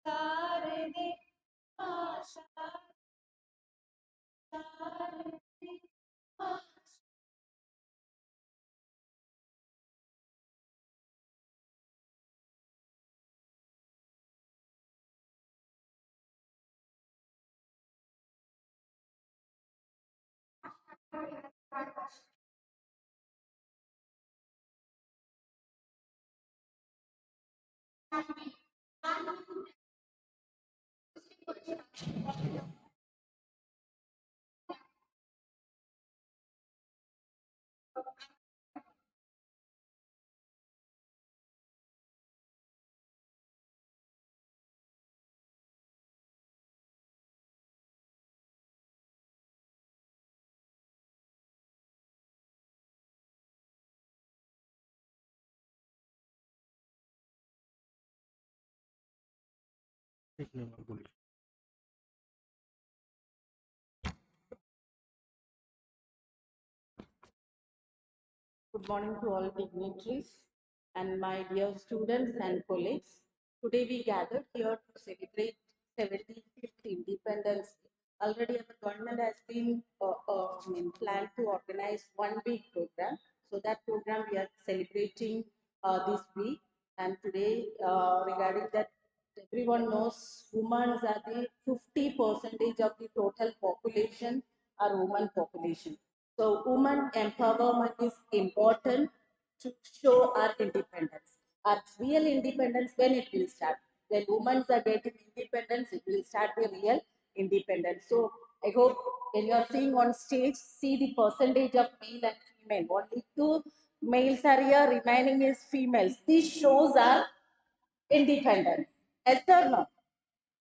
Sarade, Asha, Sarade, Asha. Good morning to all dignitaries and my dear students and colleagues. Today we gathered here to celebrate 75th Independence Day. Already our government has been planned to organize one week program. So that program we are celebrating this week. And today regarding that, everyone knows women are the 50% of the total population are women population. So women empowerment is important to show our independence. Our real independence, when it will start? When women are getting independence, it will start the real independence. So I hope when you are seeing on stage, see the percentage of male and female. Only two males are here, remaining is females. These shows are independence. Yes or no?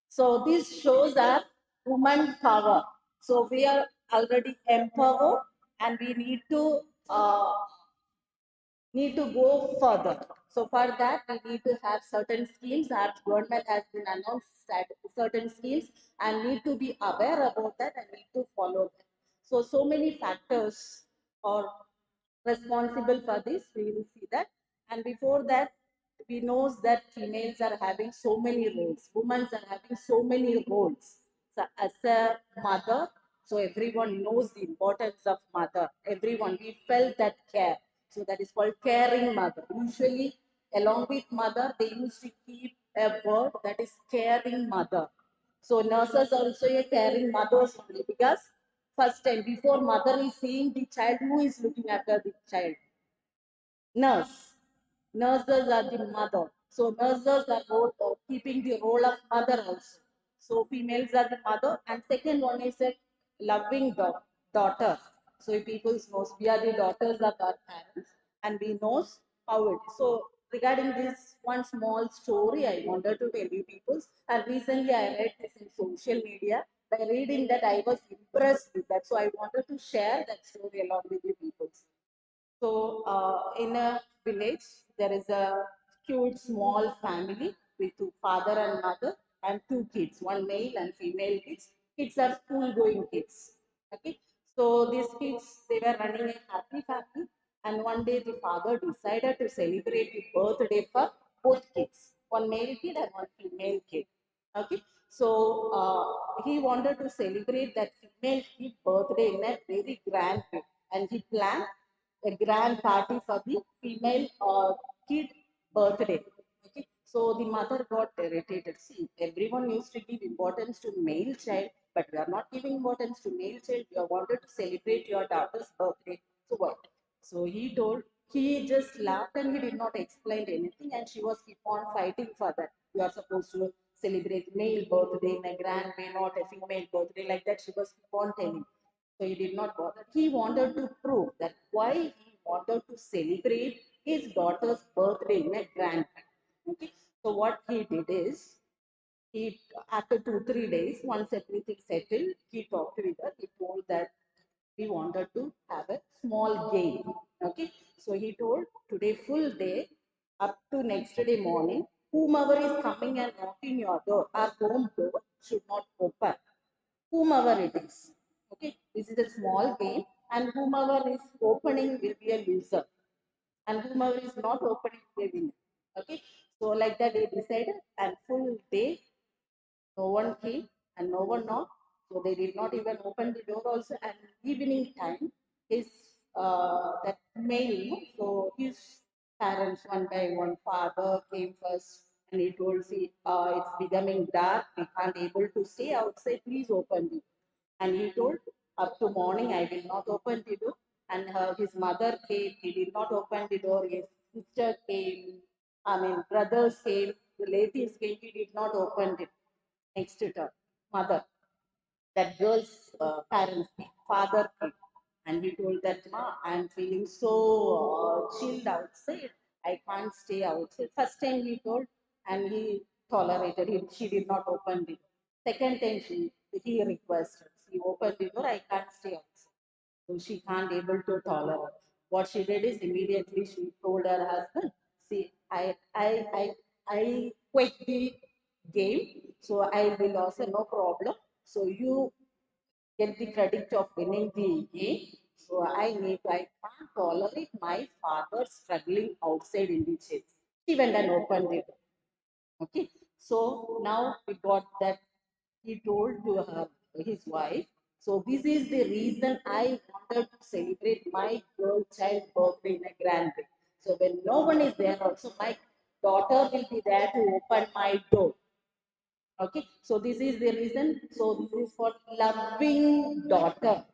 So these shows are woman power. So we are already empowered and we need to go further. So for that, we need to have certain schemes. Our government has been announced certain schemes and need to be aware about that and need to follow them. So many factors are responsible for this. We will see that. And before that, we know that females are having so many roles. Women are having so many roles. So as a mother, so everyone knows the importance of mother. Everyone, we felt that care. So that is called caring mother. Usually, along with mother, they used to keep a word that is caring mother. So nurses also a caring mothers only because first time before mother is seeing the child, who is looking after the child? Nurse. Nurses are the mother. So nurses are both keeping the role of mother also. So females are the mother, and second one is a loving daughter. So if people knows we are the daughters of our parents, and we knows how it is. So regarding this one small story, I wanted to tell you people. And recently I read this in social media. By reading that, I was impressed with that. So I wanted to share that story along with you people. So in a village, there is a cute small family with two father and mother and two kids, one male and female kids. Kids are school going kids. Okay. So these kids, they were running a happy family. And one day the father decided to celebrate the birthday for both kids, one male kid and one female kid. Okay. So he wanted to celebrate that female kid birthday in a very grand way. And he planned a grand party for the female kid birthday. Okay, so the mother got irritated. See, everyone used to give importance to male child, but we are not giving importance to male child. You wanted to celebrate your daughter's birthday. So what? So he told, he just laughed and he did not explain anything, and she was keep on fighting for that. You are supposed to celebrate male birthday in a grand way, not a female birthday, like that. She was keep on telling. So he did not bother. He wanted to prove that why he wanted to celebrate his daughter's birthday in a grand way. Okay. So what he did is, he after 2 3 days, once everything settled, he talked with her. He told that we wanted to have a small game. Okay. So he told today full day up to next day morning, whomever is coming and knocking your door, our home door should not open, whomever it is. Okay, this is a small game, and whomever is opening will be a loser, and whomever is not opening will be winner. Okay, so like that they decided, and full day No one came and no one knocked. So they did not even open the door also. And evening time, his that male, so his parents one by one, father came first and he told, see, it's becoming dark. We can't able to stay outside. Please open the. And he told, up to morning, I will not open the door. And his mother came, he did not open the door. His sister came, brothers came, relatives came, he did not open it. Next to her, mother, that girl's parents came, father came. And he told that, Ma, I'm feeling so chilled outside. I can't stay outside. First time he told, and he tolerated it. She did not open the door. Second time he requested, she opened the door, I can't stay outside. So she can't able to tolerate. What she did is immediately she told her husband, see, I quit the game, so I will also no problem. So you get the credit of winning the game. So I can't tolerate my father struggling outside in the chase. She went and opened it. Okay. So now we got that he told to her, his wife. So this is the reason I wanted to celebrate my girl child birthday in a grand way. So when no one is there, also my daughter will be there to open my door. Okay, so this is the reason. So this is for loving daughter.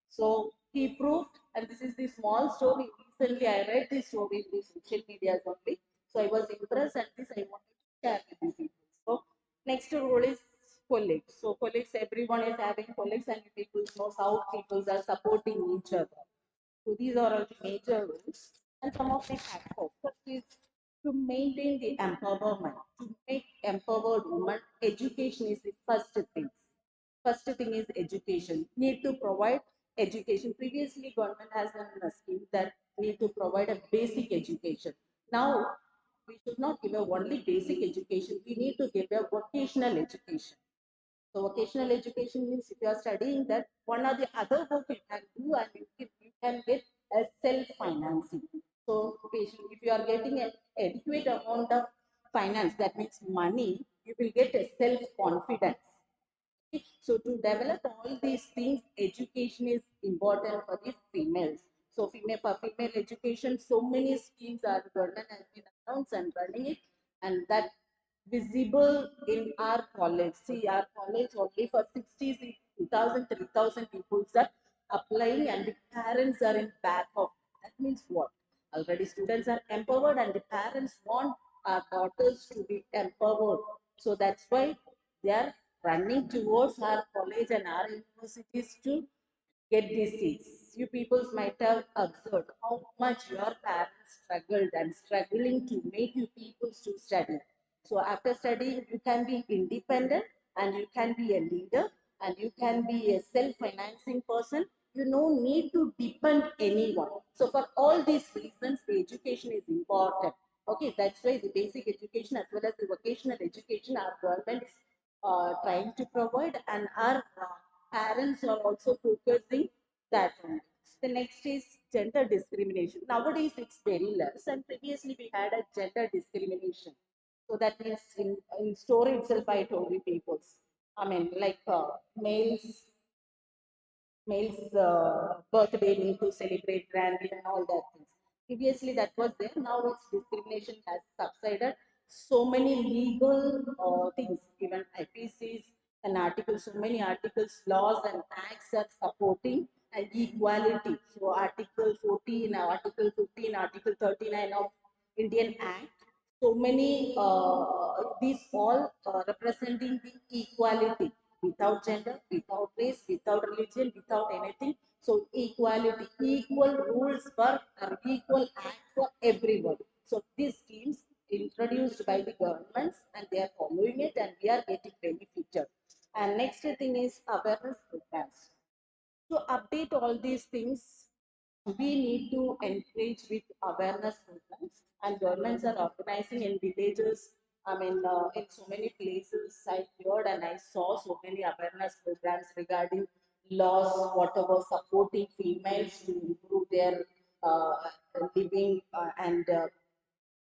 So he proved, and this is the small story. Recently, I read this story in the social media only. So I was impressed, and this I wanted to share with you people. So next role is colleagues. So colleagues, everyone is having colleagues, and people knows how people are supporting each other. So these are all the major rules. And some of the factors. First is to maintain the empowerment. To make empowered women, education is the first thing. First thing is education. Need to provide education. Previously, government has done a scheme that need to provide a basic education. Now, we should not give a only basic education. We need to give a vocational education. So vocational education means if you are studying that, one or the other work you can do and you can get a self-financing. So if you are getting an adequate amount of finance, that means money, you will get a self-confidence. So to develop all these things, education is important for the females. So for female education, so many schemes are government has been announced and running it, and that visible in our college. See, our college only for 60,000, 3,000 people are applying, and the parents are in back of. That means what? Already students are empowered, and the parents want our daughters to be empowered. So that's why they are running towards our college and our universities to get these seats. You peoples might have observed how much your parents struggled and struggling to make you peoples to study. So after studying, you can be independent and you can be a leader and you can be a self-financing person. You no need to depend anyone. So for all these reasons, the education is important. Okay, that's why the basic education as well as the vocational education our government is trying to provide, and our parents are also focusing that on. The next is gender discrimination. Nowadays it's very less, and previously we had a gender discrimination. So that means in story itself, I told you people. Like males male's birthday need to celebrate grandly and all that things. Previously, that was there. Now, its discrimination has subsided. So many legal things, even IPCs and articles, so many articles, laws, and acts are supporting and equality. So, Article 14, Article 15, Article 39 of Indian Act. So many, these all representing the equality without gender, without race, without religion, without anything. So equality, equal rules for or equal act for everyone. So these schemes introduced by the governments and they are following it and we are getting benefited. And next thing is awareness programs. To update all these things, we need to encourage with awareness programs, and governments are organizing in villages. In so many places I heard and I saw so many awareness programs regarding laws, whatever supporting females to improve their uh, living and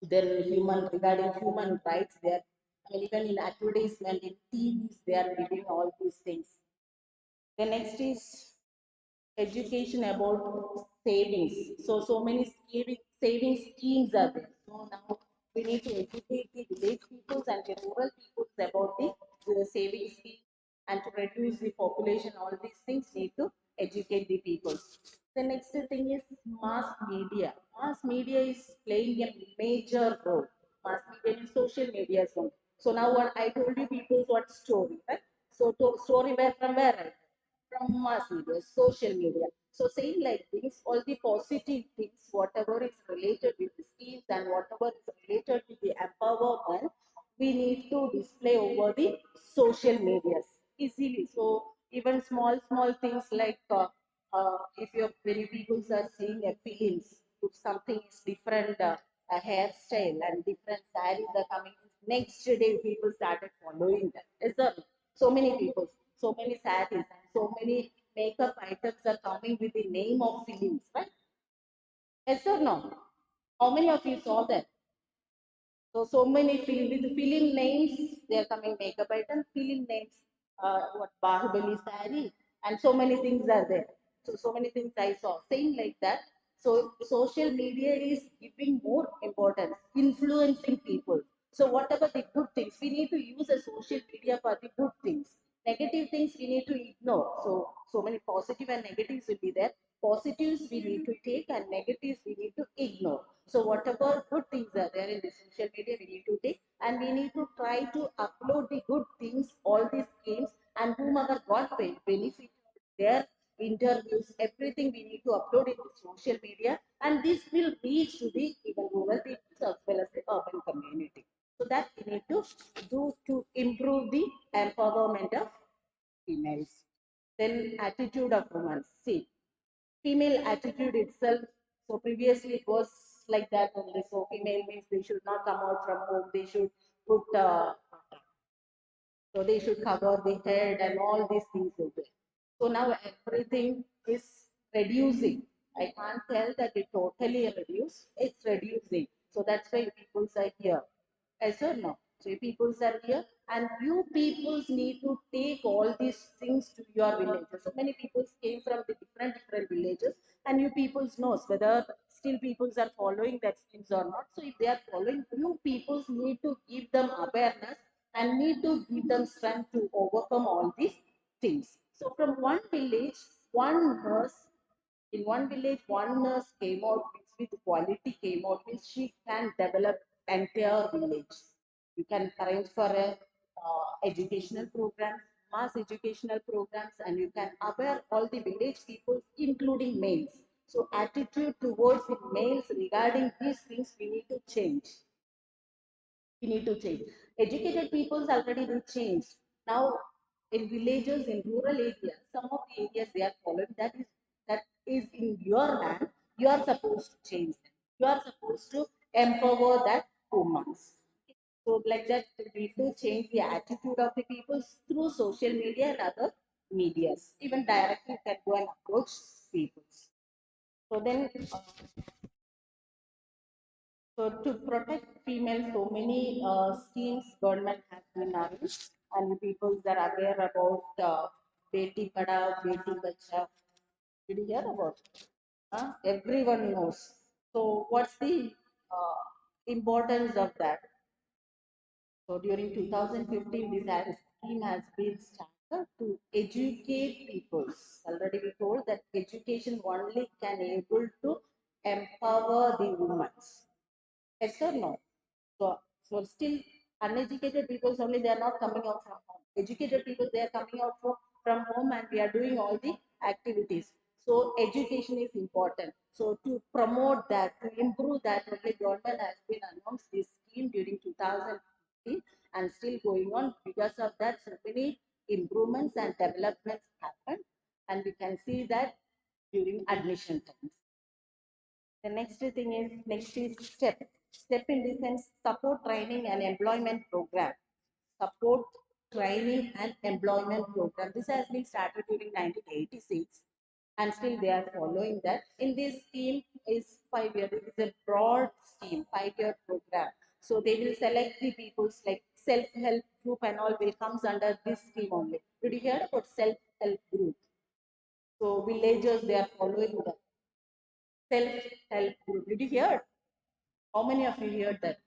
their human regarding human rights there. I mean, even in advertisement, in TVs, they are giving all these things. The next is education about savings. So many saving schemes are there. So now we need to educate the village peoples and the rural peoples about the saving scheme, and to reduce the population. All these things need to educate the people. The next thing is mass media. Mass media is playing a major role. Mass media is social media. So now what I told you people what story, right? So story where from where, right? From mass media, social media. So saying like this, all the positive things, whatever is related with the schemes and whatever is related with the empowerment, we need to display over the social medias easily. So even small things like if your many people are seeing a films, if something is different, a hairstyle and different sarees are coming, next day people started following that. Is there so many people, so many sarees, and so many makeup items are coming with the name of films, right? Yes or no? How many of you saw that? So many film with film names, they are coming makeup items, film names, what Bahubali sari, and so many things are there. So many things I saw. Same like that. So social media is giving more importance, influencing people. So whatever the good things, we need to use a social media for the good things. Negative things we need to ignore. So many positive and negatives will be there. Positives we need to take and negatives we need to ignore. So whatever good things are there in the social media, we need to take, and we need to try to upload the good things, all these schemes, and whomever got benefit their interviews, everything we need to upload it to social media, and this will reach to the even rural people as well as the urban community. So that we need to do to improve the empowerment of females. Then attitude of women. See, female attitude itself. So previously it was like that only. So female means they should not come out from home. They should put so they should cover the head and all these things will be. So now everything is reducing. I can't tell that it totally reduced. It's reducing. So that's why people are here. Yes or no? So you peoples are here, and you peoples need to take all these things to your villages. So many peoples came from the different villages, and you peoples knows whether still peoples are following that things or not. So if they are following, you peoples need to give them awareness and need to give them strength to overcome all these things. So from one village, one nurse in one village, one nurse came out with quality came out means she can develop entire village. You can arrange for a educational program, mass educational programs, and you can aware all the village people, including males. So attitude towards the males regarding these things we need to change. We need to change. Educated peoples already will change. Now, in villages, in rural areas, some of the areas they are following that is in your hand. You are supposed to change them. You are supposed to empower that woman. So, like that, we need to change the attitude of the people through social media and other medias. Even directly, you can go and approach people. So then, so to protect females, so many schemes government has been arranged, and people are aware about Beti Padhao, Beti Bachao. Did you hear about it? Everyone knows. So what's the importance of that? So during 2015, this scheme has been started to educate people. Already we told that education only can able to empower the women. Yes or no? So still uneducated people only they are not coming out from home. Educated people they are coming out from home and we are doing all the activities. So education is important. So to promote that, to improve that, only government has been announced this scheme during 2015 and still going on. Because of that, so many improvements and developments happen, and we can see that during admission times. The next is step. Step in the sense support training and employment program. Support training and employment program. This has been started during 1986 and still they are following that. In this scheme is 5 years. It is a broad scheme, 5-year program. So they will select the people's like self-help group and all will comes under this scheme only. Did you hear about self-help group? So villagers, they are following the self-help group. Did you hear? How many of you heard that?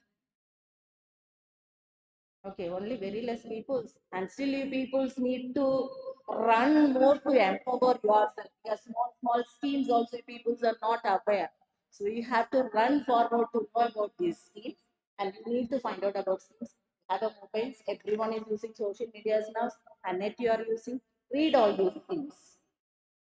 Okay, only very less peoples. And still you peoples need to run more to empower yourself. Because small schemes also peoples are not aware. So you have to run forward to know about these schemes. And you need to find out about schemes. Have a mobiles. Everyone is using social medias now. And net you are using. Read all these schemes.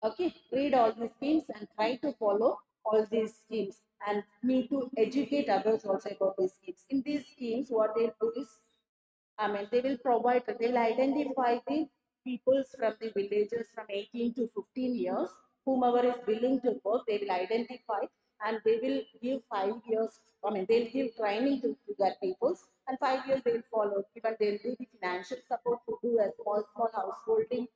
Okay, read all these schemes and try to follow all these schemes and need to educate others also about these schemes. In these schemes, what they do is, they will provide, they will identify the peoples from the villages from 18 to 15 years, whomever is willing to work, they will identify and they will give 5 years, they'll give training to their peoples and 5 years they will follow. Even they'll do the financial support to do a small householding,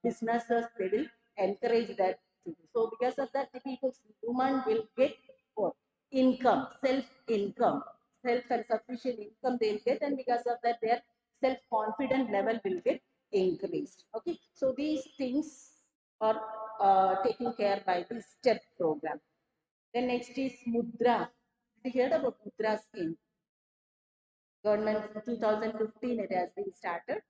businesses, they will encourage that to do. So because of that, the people's woman will get what? Income, self-income, self and sufficient income they'll get, and because of that, their self-confident level will get increased. Okay, so these things are taken care by the STEP program. Then next is Mudra. Did you heard about Mudra scheme? Government 2015 it has been started.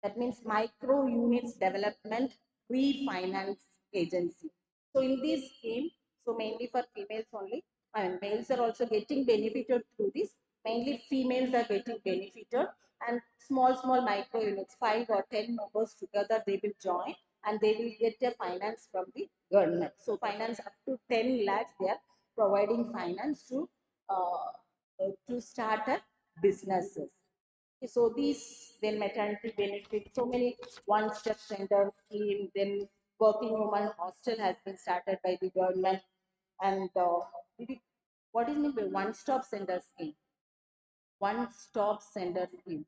That means micro units development refinance agency. So in this scheme, so mainly for females only, and males are also getting benefited through this. Mainly females are getting benefited, and small micro units, 5 or 10 members together, they will join and they will get a finance from the government. So finance up to 10 lakhs, they are providing finance to start a businesses. So these, then maternity benefit, so many one-step center scheme, then working woman hostel has been started by the government, and what is mean by one-stop center scheme? One-stop center scheme.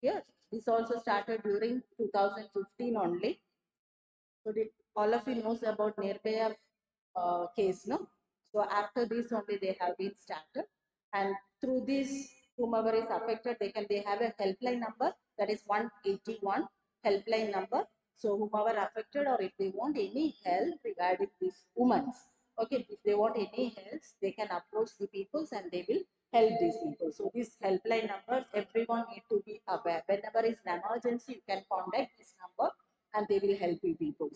Yes, this also started during 2015 only. So all of you knows about Nirbhaya case, no? So after this only they have been started, and through this, whomever is affected, they have a helpline number, that is 181 helpline number. So whomever affected, or if they want any help regarding these women, okay, if they want any help, they can approach the peoples and they will help these people. So these helpline numbers, everyone need to be aware. Whenever is an emergency, you can contact this number and they will help you people.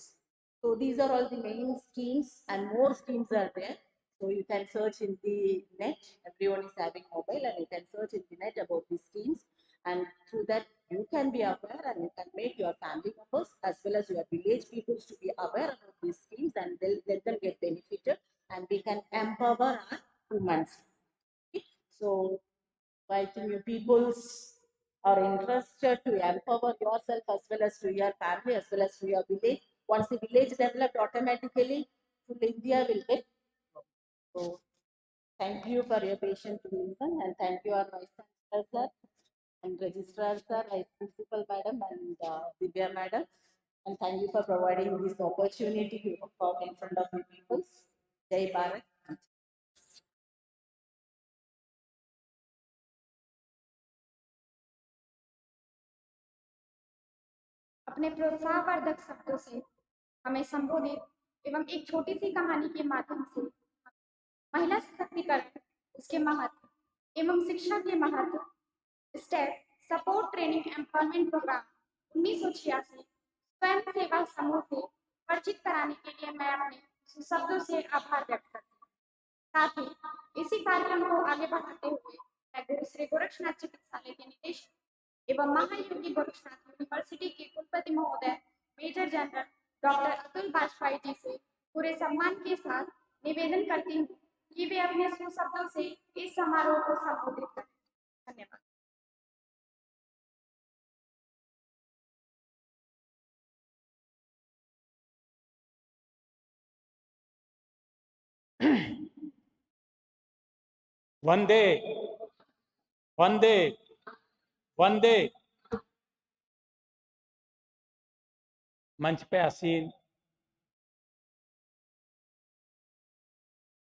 So these are all the main schemes, and more schemes are there. So you can search in the net. Everyone is having mobile, and you can search in the net about these schemes. And through that, you can be aware, and you can make your family members as well as your village peoples to be aware about these schemes, and they'll let them get benefited, and we can empower our women. Okay? So I think you peoples are interested to empower yourself as well as to your family as well as to your village. Once the village developed, automatically full India will get. So thank you for your patient listen, and thank you our vice chancellor sir and registrar sir, vice principal madam, and Divya madam, and thank you for providing this opportunity to perform in front of the peoples. Jai Bharat. अपने प्रोत्साहवर्धक शब्दों से हमें संबोधित एवं एक छोटी सी कहानी के माध्यम से महिला सशक्तिकरण, उसके महत्व एवं शिक्षा के महत्व, step support training empowerment programme 1986 स्वयं सेवा समूह से परिचित कराने के लिए मैं अपने शब्दों से आभार व्यक्त करती हूँ। साथ ही इसी कार्यक्रम को आगे बढ़ाते हुए मैं गुरु श्री गोरक्षनाथ चिकित्सालय के निदेशक एवं महायोगी गोरक्षनाथ यूनिवर्सिटी के कुलपति महोदय major general doctor Atul Vajpayee ji से पूरे सम्मान के साथ निवेदन करती हूँ कि वे अपने सुशब्दों से इस समारोह को संबोधित करें। धन्यवाद। वंदे वंदे वंदे। मंच पे आसीन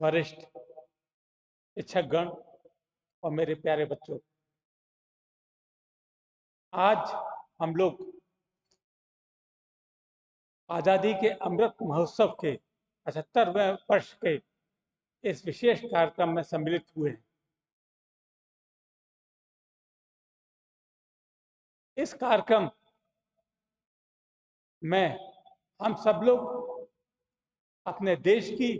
वरिष्ठ शिक्षकगण और मेरे प्यारे बच्चों, आज हम लोग आज़ादी के अमृत महोत्सव के 75वें वर्ष के इस विशेष कार्यक्रम में सम्मिलित हुए हैं। इस कार्यक्रम में हम सब लोग अपने देश की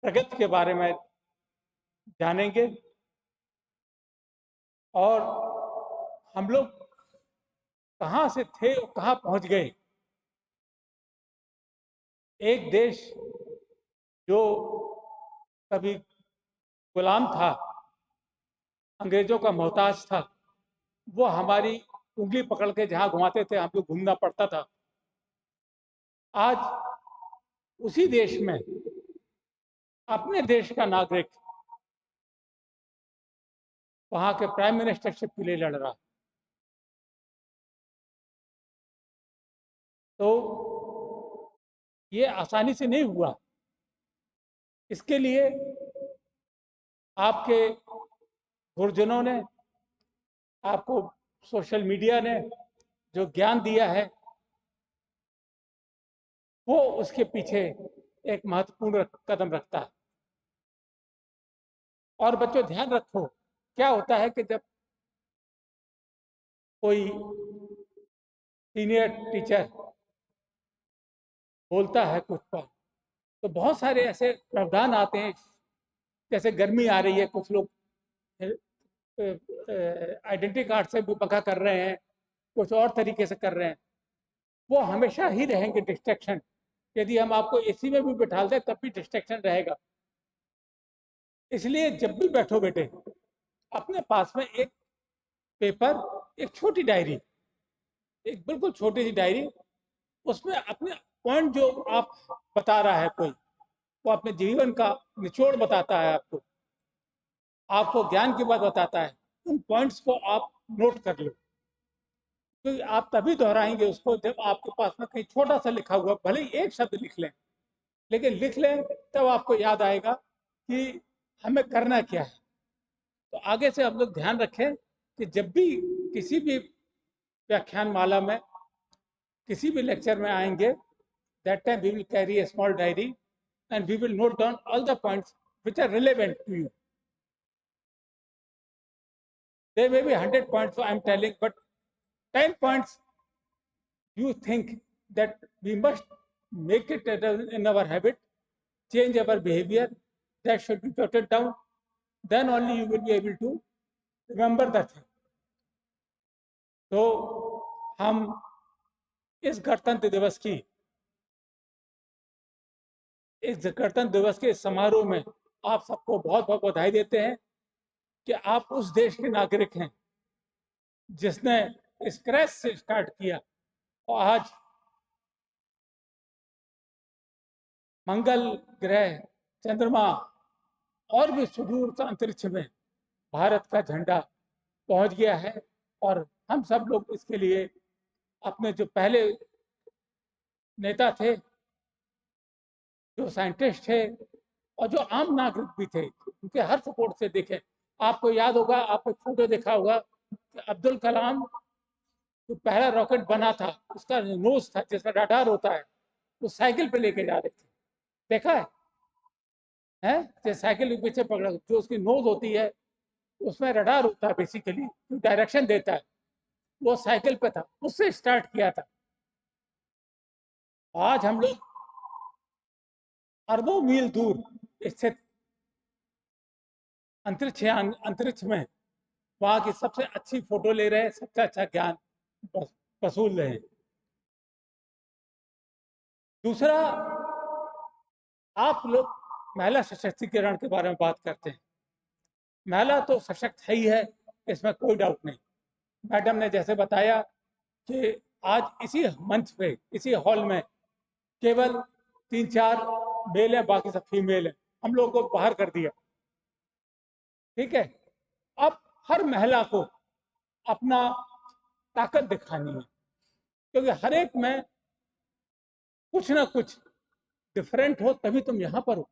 प्रगति के बारे में जानेंगे और हम लोग कहाँ से थे और कहाँ पहुँच गए। एक देश जो कभी गुलाम था, अंग्रेजों का मोहताज था, वो हमारी उंगली पकड़ के जहाँ घुमाते थे हम लोग घूमना पड़ता था। आज उसी देश में अपने देश का नागरिक वहाँ के प्राइम मिनिस्टरशिप के लिए लड़ रहा। तो ये आसानी से नहीं हुआ। इसके लिए आपके गुरुजनों ने, आपको सोशल मीडिया ने जो ज्ञान दिया है, वो उसके पीछे एक महत्वपूर्ण कदम रखता है। और बच्चों ध्यान रखो, क्या होता है कि जब कोई सीनियर टीचर बोलता है कुछ पर, तो बहुत सारे ऐसे प्रावधान आते हैं। जैसे गर्मी आ रही है, कुछ लोग आइडेंटिटी कार्ड से भी पका कर रहे हैं, कुछ और तरीके से कर रहे हैं। वो हमेशा ही रहेंगे डिस्ट्रैक्शन। यदि हम आपको एसी में भी बिठा दें तब भी डिस्ट्रैक्शन रहेगा। इसलिए जब भी बैठो बेटे, अपने पास में एक पेपर, एक छोटी डायरी, एक बिल्कुल छोटी सी डायरी, उसमें अपने पॉइंट जो आप बता रहा है कोई, वो अपने जीवन का निचोड़ बताता है, आपको ज्ञान की बात बताता है, उन पॉइंट्स को आप नोट कर लो। क्योंकि आप तभी दोहराएंगे उसको जब आपके पास में कहीं छोटा सा लिखा हुआ, भले ही एक शब्द लिख लें, लेकिन लिख लें तब आपको याद आएगा कि हमें करना क्या है। तो आगे से हम लोग ध्यान रखें कि जब भी किसी भी व्याख्यान माला में, किसी भी लेक्चर में आएंगे, that time we will carry a small diary and we will note down all the points which are relevant to you. There may be 100 points, so I am telling, but 10 points you think that we must make it in our habit, change our behavior, that should be jotted down. Then only you will be able to remember that thing. तो हम इस गणतंत्र दिवस की, इस गणतंत्र दिवस के समारोह में आप सबको बहुत बहुत बधाई देते हैं कि आप उस देश के नागरिक हैं जिसने स्क्रैच से स्टार्ट किया और आज मंगल ग्रह, चंद्रमा और भी सुदूर अंतरिक्ष में भारत का झंडा पहुंच गया है। और हम सब लोग इसके लिए अपने जो पहले नेता थे, जो साइंटिस्ट थे और जो आम नागरिक भी थे, उनके हर सपोर्ट से देखें। आपको याद होगा, आपको फोटो देखा होगा कि अब्दुल कलाम जो पहला रॉकेट बना था, उसका नोज था जिसमें रडार होता है, वो साइकिल पे लेके जा रहे थे। देखा है? जो साइकिल के पीछे पकड़ा, जो उसकी नोज होती है उसमें रडार होता है, बेसिकली जो डायरेक्शन देता है, वो साइकिल पे था, उससे स्टार्ट किया था। आज हम लोग अरबों मील दूर स्थित अंतरिक्ष में वहां की सबसे अच्छी फोटो ले रहे हैं, सबसे अच्छा ज्ञान वसूल रहे हैं। दूसरा, आप लोग महिला सशक्तिकरण के बारे में बात करते हैं। महिला तो सशक्त है ही है, इसमें कोई डाउट नहीं। मैडम ने जैसे बताया कि आज इसी मंच पे, इसी हॉल में केवल 3-4 मेल है, बाकी सब फीमेल है। हम लोगों को बाहर कर दिया, ठीक है। अब हर महिला को अपना ताकत दिखानी है, क्योंकि हर एक में कुछ ना कुछ डिफरेंट हो, तभी तुम यहाँ पर हो,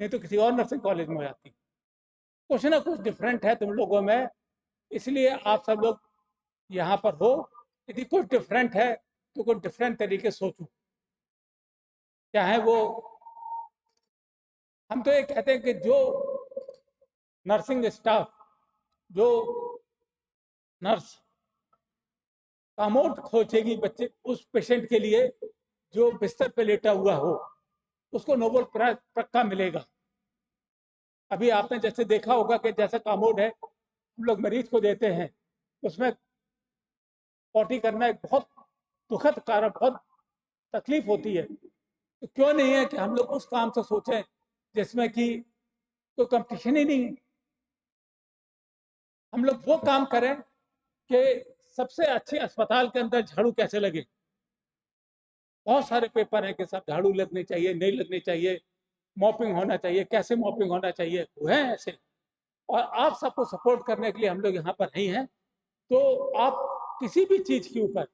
नहीं तो किसी और नर्सिंग कॉलेज में हो जाती। कुछ ना कुछ डिफरेंट है तुम लोगों में, इसलिए आप सब लोग यहाँ पर हो। यदि कोई डिफरेंट है तो कोई डिफरेंट तरीके सोचूं, चाहे वो, हम तो ये कहते हैं कि जो नर्सिंग स्टाफ, जो नर्स कामोट खोजेगी बच्चे उस पेशेंट के लिए जो बिस्तर पे लेटा हुआ हो, उसको नोबेल प्राइज पक्का मिलेगा। अभी आपने जैसे देखा होगा कि जैसा कामोड है हम लोग मरीज को देते हैं, उसमें पॉटी करना एक बहुत दुखद कारण, बहुत तकलीफ होती है। तो क्यों नहीं है कि हम लोग उस काम से सोचें जिसमें कि कोई कंपटीशन ही नहीं है। हम लोग वो काम करें कि सबसे अच्छे अस्पताल के अंदर झाड़ू कैसे लगे। बहुत सारे पेपर हैं कि सब झाड़ू लगनी चाहिए, नहीं लगनी चाहिए, मॉपिंग होना चाहिए, कैसे मॉपिंग होना चाहिए, वो है ऐसे। और आप सबको सपोर्ट करने के लिए हम लोग यहाँ पर नहीं हैं। तो आप किसी भी चीज के ऊपर,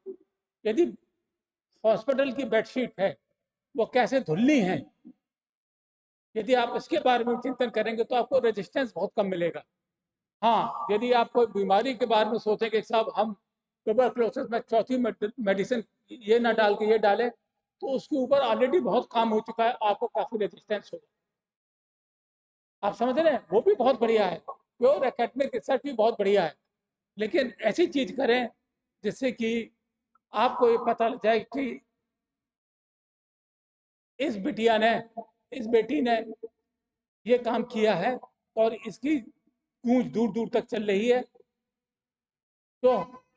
यदि हॉस्पिटल की बेडशीट है वो कैसे धुलनी है, यदि आप इसके बारे में चिंतन करेंगे तो आपको रेजिस्टेंस बहुत कम मिलेगा। हाँ, यदि आप कोई बीमारी के बारे में सोचें कि साहब हम ट्यूबरक्लोसिस में चौथी मेडिसिन ये ना डाल के ये डालें, तो उसके ऊपर ऑलरेडी बहुत काम हो चुका है, आपको काफी रेजिस्टेंस होगा। आप समझ रहे हैं, वो भी बहुत बढ़िया है, प्योर एकेडमिक रिसर्च भी बहुत बढ़िया है। लेकिन ऐसी चीज करें जिससे कि आपको ये पता लग जाए कि इस बिटिया ने, इस बेटी ने ये काम किया है और इसकी गूंज दूर दूर तक चल रही है। तो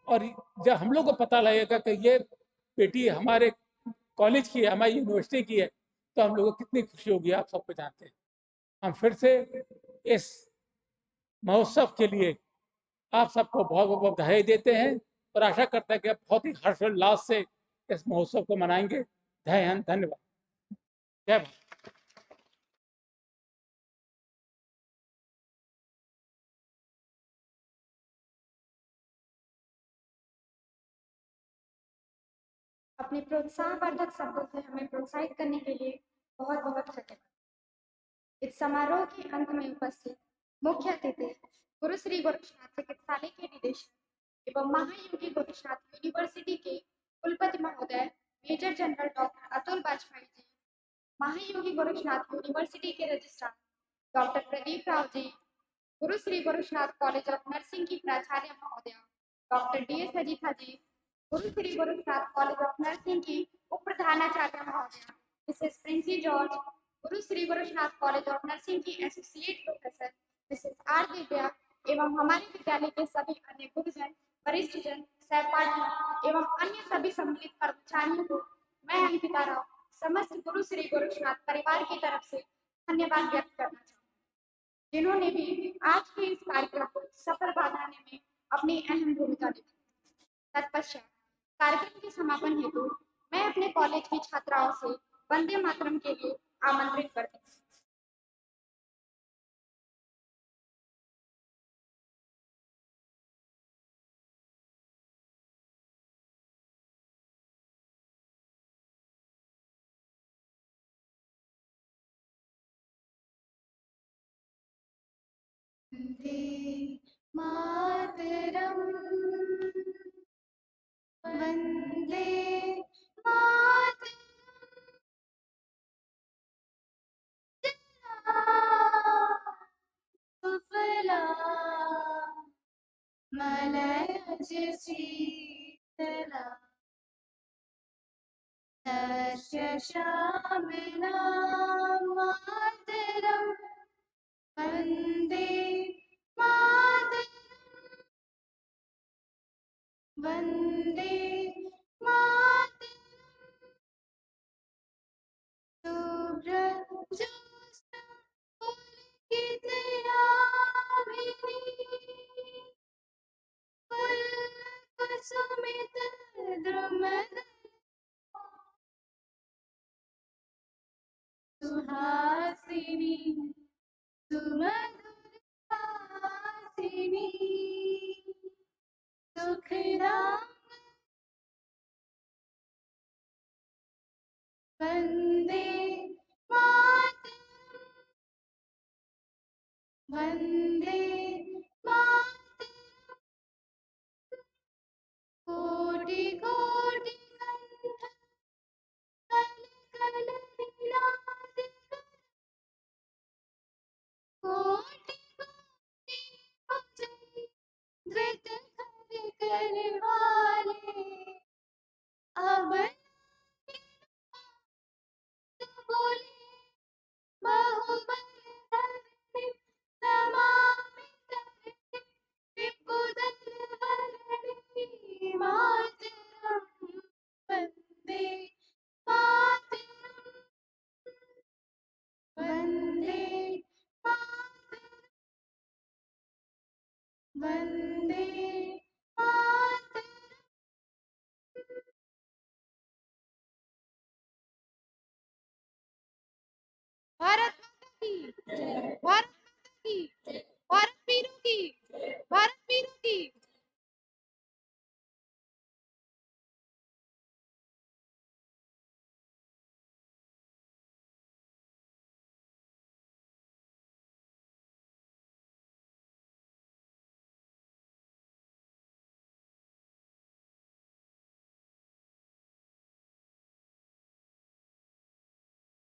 और जब हम लोग को पता लगेगा कि ये बेटी हमारे कॉलेज की है, हमारी यूनिवर्सिटी की है, तो हम लोग को कितनी खुशी होगी, आप सबको जानते हैं। हम फिर से इस महोत्सव के लिए आप सबको बहुत बहुत बधाई देते हैं और आशा करते हैं कि आप बहुत ही हर्षोल्लास से इस महोत्सव को मनाएंगे। जय हिंद, धन्यवाद, जय भारत। अपने प्रोत्साहवर्धक शब्दों से हमें प्रोत्साहित करने के लिए बहुत बहुत धन्यवाद। इस समारोह के अंत में उपस्थित मुख्य अतिथि गुरु श्री गोरक्षनाथ चिकित्सालय के निदेशक एवं महायोगी गोरक्षनाथ यूनिवर्सिटी के कुलपति महोदय major general doctor Atul Vajpayee ji, Mahayogi Gorakshnath university के registrar doctor Pradeep Rao ji, Guru Shri Gorakshnath college of nursing की प्राचार्य महोदया doctor D S Ajitha ji, Guru Shri Gorakshnath college of nursing की उप प्रधानाचार्य महोदया Mrs Princy George, Guru Shri Gorakshnath college of nursing की associate professor Mrs R Divya एवं हमारे विद्यालय के सभी अन्य गुरुजन, वरिष्ठ जन, सहपाठी एवं अन्य सभी सम्मिलित कर्मचारियों को मैं अंकिता राव समस्त गुरु श्री गोरक्षनाथ परिवार की तरफ से धन्यवाद व्यक्त करना चाहूँ, जिन्होंने भी आज के इस कार्यक्रम को सफल बनाने में अपनी अहम भूमिका निभाई। तत्पश्चात कार्यक्रम के समापन हेतु मैं अपने कॉलेज की छात्राओं से वंदे मातरम के लिए आमंत्रित करती हूँ। वंदे मातरम, वंदे मातरम, सुफला मलयज शीतला तस्य श्यामला मातरम, वंदे मातरम, वंदे मातरम, शुभ्रज्योत्स्ना पुलकितयामिनी, पुलकसुमित द्रुमदल सुहासिनी, सुमधुरहासिनी, सुखदा वंदे मातरम, वंदे मातरम। वंदे मातरम, वंदे मातरम। भारत माता की